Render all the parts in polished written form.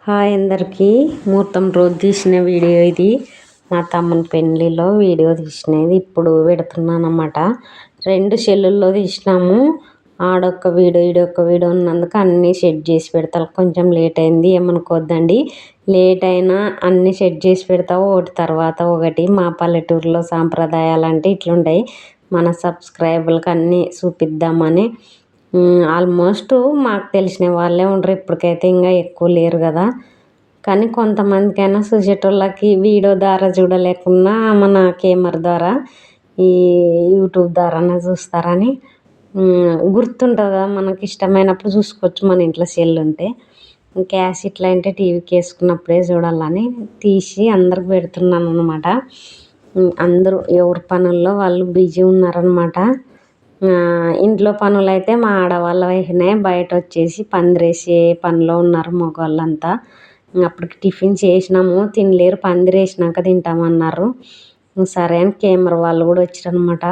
Hi అందరికీ. ముహూర్తం రోజు తీసిన వీడియో ఇది. మా తమ్ముని పెళ్ళిలో వీడియో తీసినది ఇప్పుడు పెడుతున్నాను అన్నమాట. 2 సెల్లుల్లో తీసినాము. ఆడొక్క వీడియో ఈడొక్క వీడియో ఉన్నందుకు అన్నీ సెట్ చేసి పెడతాను. కొంచెం లేట్ అయింది, ఏమనుకోవద్దండి. లేట్ అయినా అన్నీ సెట్ చేసి పెడతావు ఒకటి తర్వాత ఒకటి. మా పల్లెటూరులో సాంప్రదాయాలు అంటే ఇట్లుంటాయి. మన సబ్స్క్రైబర్లకు అన్నీ చూపిద్దామని. ఆల్మోస్ట్ మాకు తెలిసిన వాళ్ళే ఉండరు, ఇప్పటికైతే ఇంకా ఎక్కువ లేరు కదా. కానీ కొంతమందికైనా చూసేటోళ్ళకి వీడియో ద్వారా చూడలేకున్నా మన కెమెరా ద్వారా ఈ యూట్యూబ్ ద్వారానే చూస్తారని గుర్తుంటుంది కదా. మనకి ఇష్టమైనప్పుడు చూసుకోవచ్చు మన ఇంట్లో సెల్ ఉంటే. క్యాష్ ఇట్లా అంటే టీవీకి వేసుకున్నప్పుడే చూడాలని తీసి అందరికి పెడుతున్నాను అనమాట. అందరూ ఎవరి పనుల్లో వాళ్ళు బిజీ ఉన్నారనమాట. ఇంట్లో పనులు అయితే మా ఆడవాళ్ళ అయినాయి, బయట వచ్చేసి పందిరేసే పనిలో ఉన్నారు మగవాళ్ళంతా. అప్పటికి టిఫిన్ చేసినాము, తినలేరు, పందిరేసినాక తింటామన్నారు. సరే అని కెమెరా వాళ్ళు కూడా వచ్చారనమాట.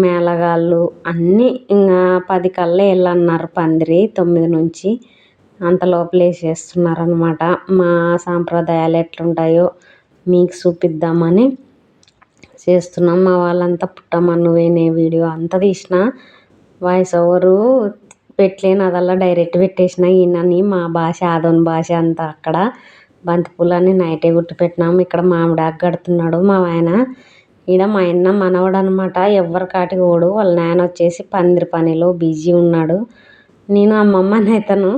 మేళగాళ్ళు అన్నీ ఇంకా 10 కల్లా వెళ్ళన్నారు పందిరి, 9 నుంచి అంత లోపల వేసేస్తున్నారనమాట. మా సాంప్రదాయాలు ఎట్లుంటాయో మీకు చూపిద్దామని చేస్తున్నాం. మా వాళ్ళంతా పుట్టమన్ను వేనే వీడియో అంతా తీసిన, వాయిస్ ఓవరు పెట్టలేను, అదల్లా డైరెక్ట్ పెట్టేసిన. ఈయనని మా భాష ఆదోని భాష అంతా అక్కడ బంతిపూలని నైటే గుర్తు పెట్టినాము. ఇక్కడ మామిడాకు కడుతున్నాడు మా ఆయన. ఈడ మా ఆయన మనవడు అనమాట, ఎవరి కాటికి ఓడు. వాళ్ళ నాయన వచ్చేసి పందిరి పనిలో బిజీ ఉన్నాడు. నేను అమ్మమ్మని అయితను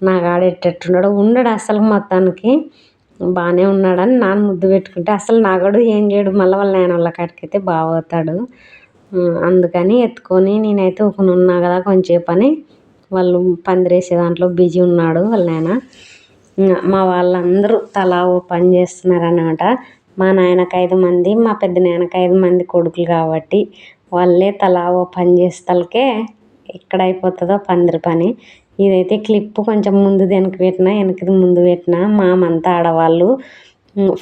నా కాడ ఎట్టెట్టున్నాడు ఉండడు అసలు. మొత్తానికి బాగానే ఉన్నాడని నాన్న ముద్దు పెట్టుకుంటే అసలు నాగడు ఏం చేయడు. మళ్ళీ వాళ్ళ నాయన వాళ్ళ కాడికి అయితే బాగా అవుతాడు. అందుకని ఎత్తుకొని నేనైతే ఊకుని ఉన్నా కదా కొంచెంసేపు అని. వాళ్ళు పందిరేసే దాంట్లో బిజీ ఉన్నాడు వాళ్ళ నాయన. మా వాళ్ళందరూ తలా ఓ పని చేస్తున్నారనమాట. మా నాయనకు 5 మంది, మా పెద్ద నాయనకు 5 మంది కొడుకులు కాబట్టి వాళ్ళే తలా ఓ పని చేస్తలకే ఎక్కడ అయిపోతుందో పందిరి పని. ఇదైతే క్లిప్ కొంచెం ముందు వెనక్కి పెట్టినా, వెనక్కి ముందు పెట్టినా. మామంతా ఆడవాళ్ళు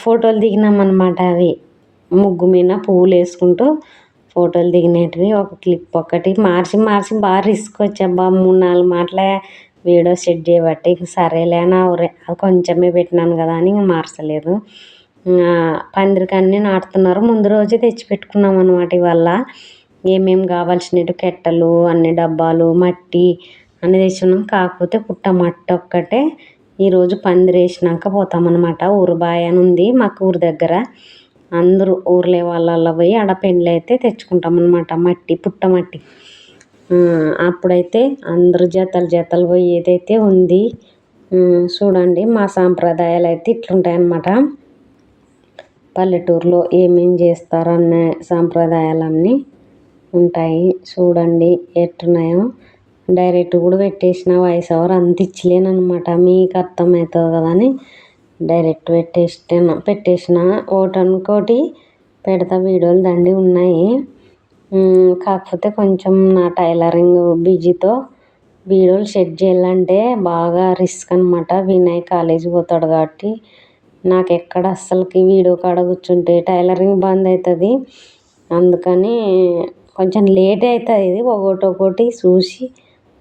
ఫోటోలు దిగినామన్నమాట. అవి ముగ్గు మీద పువ్వులు వేసుకుంటూ ఫోటోలు దిగినవి. ఒక క్లిప్ ఒకటి మార్చి బాగా రిస్క్ వచ్చాబ్బా. 3-4 మాటలే వీడియో సెట్ చేయబట్టి సరేలే అని అది కొంచెమే పెట్టినాను కదా అని ఇంక మార్చలేదు. పందిరికి అన్నీ నాటుతున్నారు. ముందు రోజే తెచ్చి పెట్టుకున్నాం అనమాట. ఇవాళ ఏమేమి కావాల్సినట్టు కెట్టలు, అన్ని డబ్బాలు, మట్టి అన్నీ తెచ్చున్నాం. కాకపోతే పుట్ట మట్టి ఒక్కటే ఈరోజు పందిరేసినాక పోతామన్నమాట. ఊరు బాయ్ అని ఉంది మాకు ఊరి దగ్గర. అందరూ ఊర్లే వాళ్ళల్లో పోయి ఆడ పెండ్లు అయితే తెచ్చుకుంటామన్నమాట. మట్టి, పుట్ట మట్టి. అప్పుడైతే అందరూ జతలు పోయేదైతే ఉంది. చూడండి మా సాంప్రదాయాలు అయితే ఇట్లుంటాయన్నమాట. పల్లెటూరులో ఏమేం చేస్తారన్న సాంప్రదాయాలన్నీ ఉంటాయి. చూడండి ఎట్టున్నాయో. డైరెక్ట్ కూడా పెట్టేసిన, వాయిస్ ఓవర్ అంత ఇచ్చలేను అనమాట. మీకు అర్థమవుతుంది కదా అని డైరెక్ట్ పెట్టేసిన. ఒకటి పెడతా వీడియోలు దండి ఉన్నాయి. కాకపోతే కొంచెం నా టైలరింగ్ బిజీతో వీడియోలు సెట్ చేయాలంటే బాగా రిస్క్ అనమాట. వినయ్ కాలేజీ పోతాడు కాబట్టి నాకు ఎక్కడ అస్సలకి వీడియో కాడ కూర్చుంటే టైలరింగ్ బంద్ అవుతుంది. అందుకని కొంచెం లేట్ అవుతుంది. ఇది ఒకటి చూసి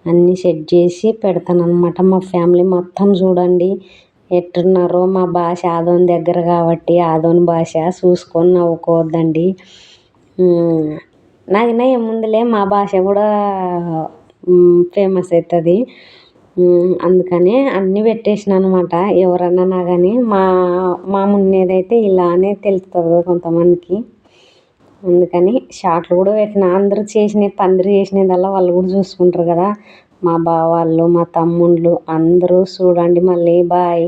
అన్నీ సెట్ చేసి పెడతాను అనమాట. మా ఫ్యామిలీ మొత్తం చూడండి ఎట్టున్నారో. మా భాష ఆదోని దగ్గర కాబట్టి ఆదోని భాష చూసుకొని నవ్వుకోవద్దండి. నాకు ఏముందిలే, మా భాష కూడా ఫేమస్ అవుతుంది. అందుకని అన్నీ పెట్టేసిన అనమాట. ఎవరన్నా కానీ మా మున్నేదైతే ఇలానే తెలుస్తుంది కొంతమందికి. అందుకని షార్ట్లు కూడా పెట్టిన. అందరూ పందిరి చేసినదల్లా వాళ్ళు కూడా చూసుకుంటారు కదా. మా బావాళ్ళు, మా తమ్ముళ్ళు అందరూ చూడండి. మళ్ళీ బాయ్.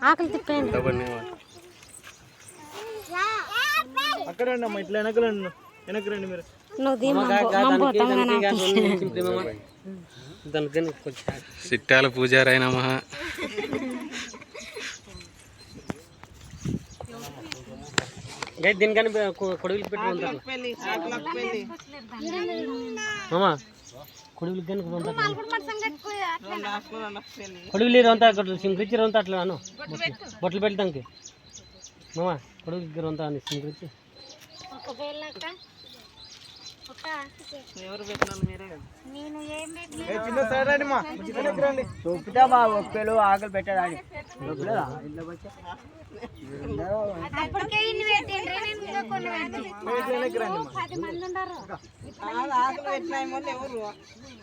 ఆకలి తిప్పండి అక్కడ ఇట్లా వెనక్కి రండి మీరు. సిట్టాల పూజారాయన దీనికని కొడుకులు పెట్టి మామా కొడుకులు కానీ కొడుకులు రంతా సింకరించి రంతా అట్లా అను బొట్లు పెడతానికి మామా కొడుకు రంతా అని సింకరించి చూపుతా మా ఒక్కలు ఆకలి పెట్టాడు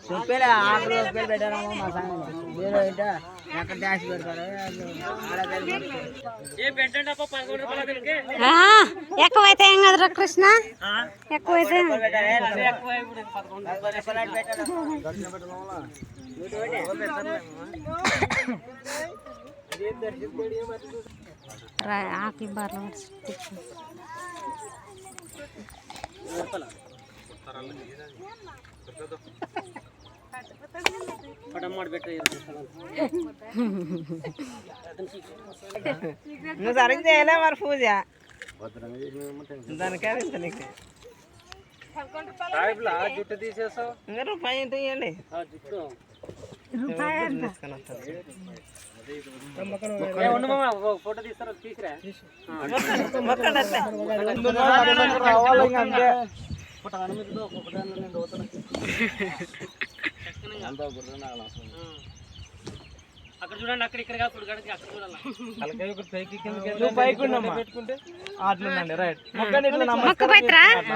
చూపేలే ఆకలి ఒక్కలు పెట్టారమ్మా మా సంగతి మీరు అయితే ఎక్కడ డాష్ పెడతారు ఎక్కువైతే ఏం కదరా కృష్ణ ఎక్కువైతే ఆకలి బార్లో నువ్వు సరిగ్గా చేయలే మరి పూజ దానికే నీకు జుట్టు తీసేసావు ఇంకా రూపాయి ఎంత ఇవ్వండి ఫోటో తీస్తారా తీసిరా అక్కడ చూడండి అక్కడ ఇక్కడ అక్కడ చూడాలి పైకి పెట్టుకుంటే అట్లుందండి రైట్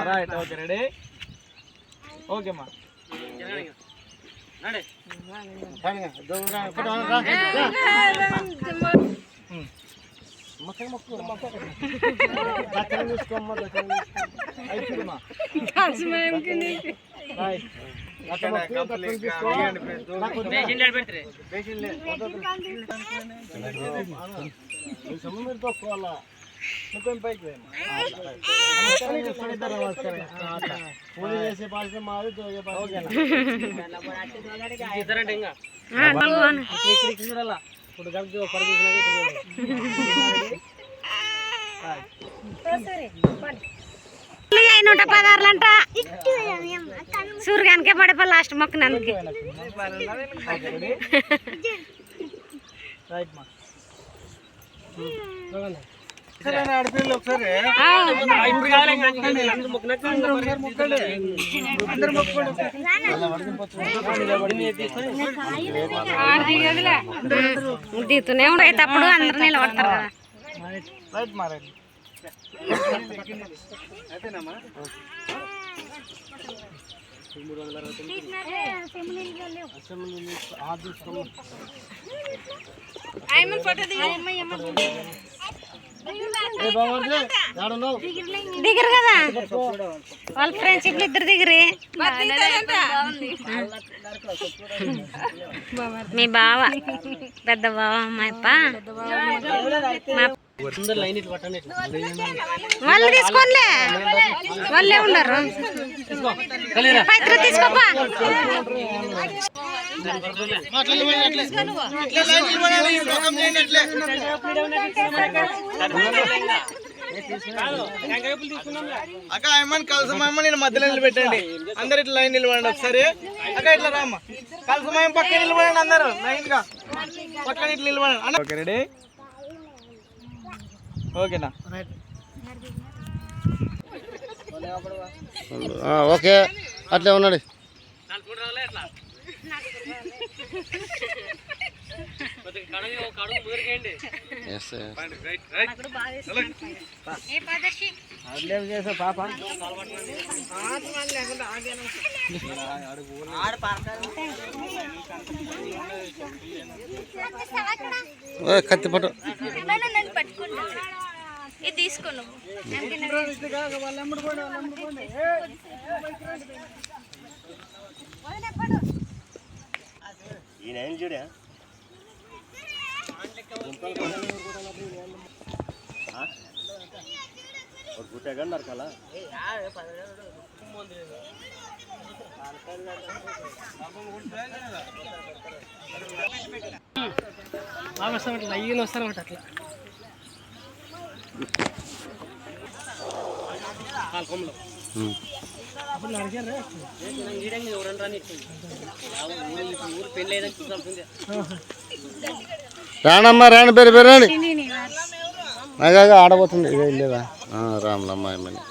రైట్ ఓకే రెడీ ఓకేమ్మా నూట 16 అంట సూర్యానికే పడిపో లాస్ట్ మొక్కనందుకు దిగుతూనే ఉండేటప్పుడు అందరు నిలబడతారు కదా దిగరు కదా వాళ్ళ ఫ్రెండ్షిప్ ఇద్దరు దిగరి మీ బావ పెద్ద బావ అమ్మాయప్ప వాళ్ళు తీసుకోలే వాళ్ళే ఉన్నారు తీసుకోపా అక్క ఏమని కలసమేమో నేను మధ్యలో నిలబెట్టండి అందరు ఇట్లా లైన్ నిలబడండి ఒకసారి అక్క ఇట్లా రామ్మ కలసమేం పక్కన నిలబడండి అందరు లైన్ గా పక్కన ఇట్లా నిలబడండి ఓకే రెడీ ఓకేనా ఓకే అట్లే ఉన్నాడు చేసా పాప కత్తి పట్టు ఇది తీసుకున్నావు నరకాలా వస్తామంట అయ్యి వస్తారన్నమాట అట్లా కొమ్మలు ఊరు పెళ్ళి ఏదని చూసాల్సిందే. రానమ్మా రాని పేరు రాని అగా ఆడబోతుంది ఇదే లేదా రాములమ్మ ఏమని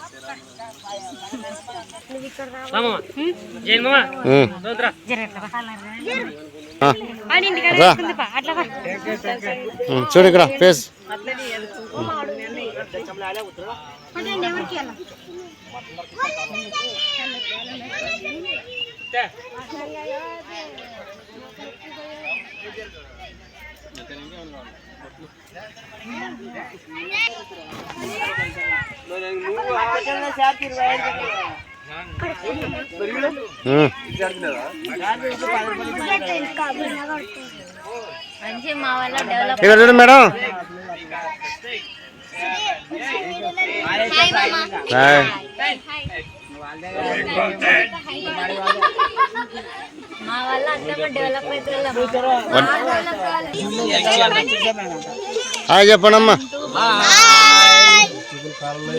చూడు ఇక్కడ ఫేస్ ఇక్కడ చూడు మేడం చెప్పండమ్మా.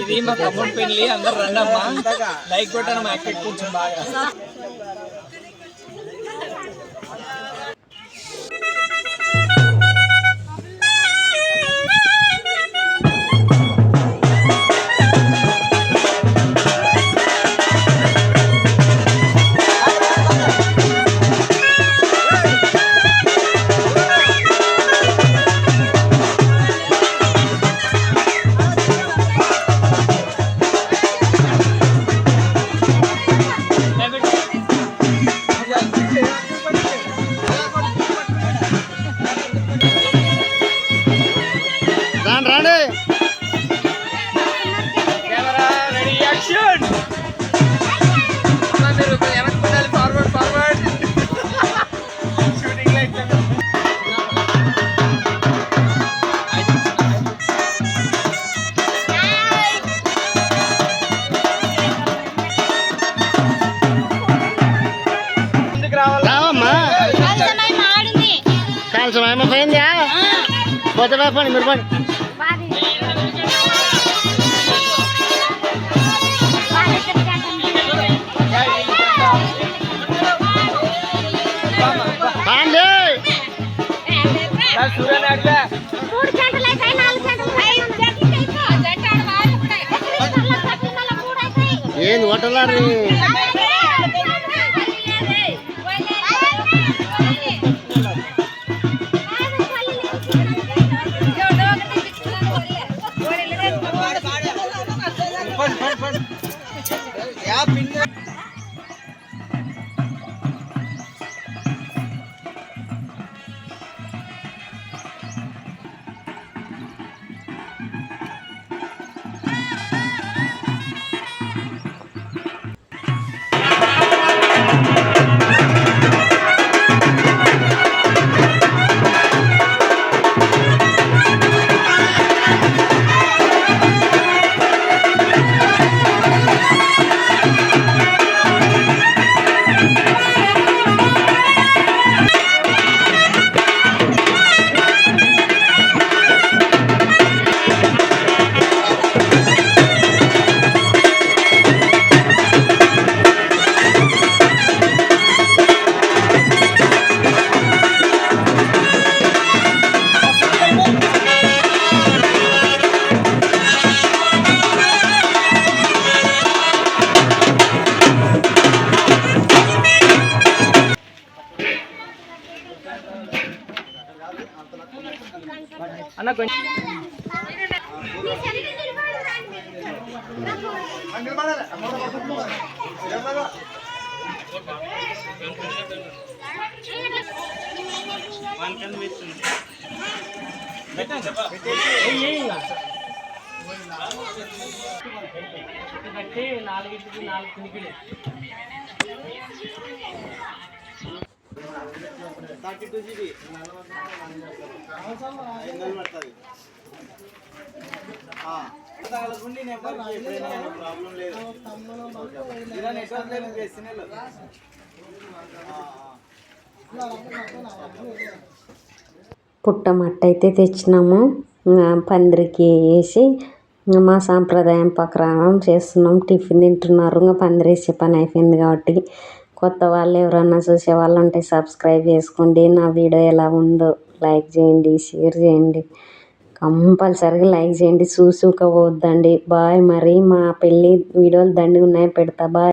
ఇది మా తమ్ముడు పెళ్లి, అందరు రండమ్మా, లైక్ కొట్టండి, మా అక్కడికి కొంచెం బాగా. కాల్సమా పోయిందా పోతే పని మీరు పని ఏంది హోటల్ అన్న కొంచెం నాలుగింటికి 4 కినికిలు 32 GB ప్రాబ్లం లేదు. పుట్ట మట్ట అయితే తెచ్చినాము. పందిరికి వేసి ఇంకా మా సాంప్రదాయం ప్రకారం చేస్తున్నాం. టిఫిన్ తింటున్నారు. ఇంకా పందిరేసే పని అయిపోయింది కాబట్టి కొత్త వాళ్ళు ఎవరన్నా చూసే వాళ్ళు ఉంటే సబ్స్క్రైబ్ చేసుకోండి. నా వీడియో ఎలా ఉందో లైక్ చేయండి, షేర్ చేయండి, కంపల్సరీగా లైక్ చేయండి. చూసుకోవద్దండి. బాయ్. మరి మా పెళ్ళి వీడియోలు దండిగా ఉన్నాయి, పెడతా. బాయ్.